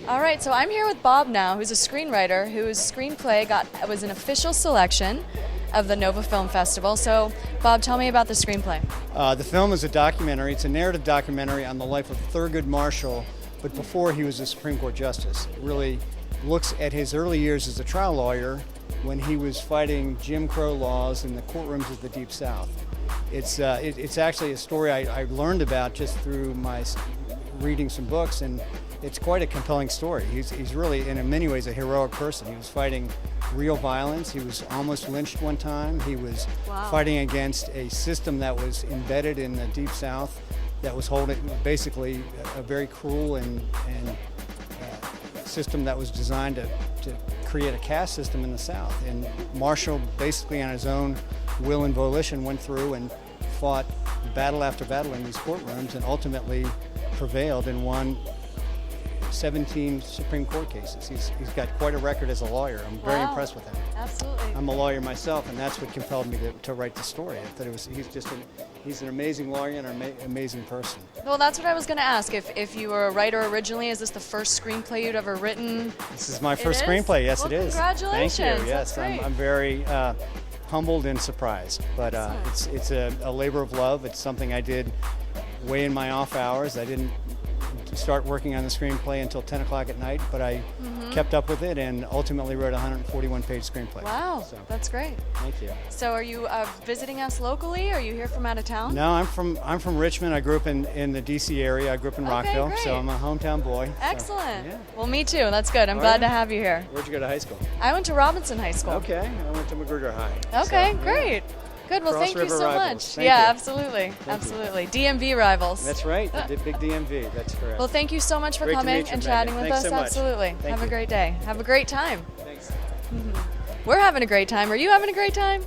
All right, so I'm here with Bob now, who's a screenwriter whose screenplay was an official selection of the Nova Film Festival. So, Bob, tell me about the screenplay. The film is a documentary. It's a narrative documentary on the life of Thurgood Marshall, but before he was a Supreme Court justice. It really looks at his early years as a trial lawyer when he was fighting Jim Crow laws in the courtrooms of the Deep South. It's actually a story I learned about just through my reading some books, and it's quite a compelling story. He's really, in many ways, a heroic person. He was fighting real violence. He was almost lynched one time. He was fighting against a system that was embedded in the Deep South that was holding basically a very cruel and system that was designed to create a caste system in the South. And Marshall, basically on his own will and volition, went through and fought battle after battle in these courtrooms and ultimately prevailed and won 17 Supreme Court cases. He's got quite a record as a lawyer. I'm very impressed with him. Absolutely. I'm a lawyer myself, and that's what compelled me to write the story. I thought he's an amazing lawyer and an amazing person. Well, that's what I was going to ask. If you were a writer originally, is this the first screenplay you'd ever written? This is my first screenplay. Yes, well, it is. Congratulations. Thank you. That's Yes, great. I'm very humbled and surprised. But it's a labor of love. It's something I did way in my off hours. I didn't start working on the screenplay until 10 o'clock at night, but I kept up with it and ultimately wrote a 141-page screenplay. Wow, so, that's great. Thank you. So are you visiting us locally? Are you here from out of town? No, I'm from Richmond. I grew up in the D.C. area. I grew up in Rockville, great. so I'm a hometown boy. Excellent. So, yeah. Well, me too. That's good. I'm glad to have you here. Where'd you go to high school? I went to Robinson High School. Okay, I went to McGruder High. Okay, So, great. Good. Well, Cross thank you River so rivals. much. Thank Yeah, you. absolutely. Absolutely. DMV rivals. That's right, the big DMV. That's correct. Well, thank you so much for Great to coming meet you, and Megan. chatting with Thanks us. so much. Absolutely. Thank Have a you. great day. Have a great time. Thanks. We're having a great time. Are you having a great time?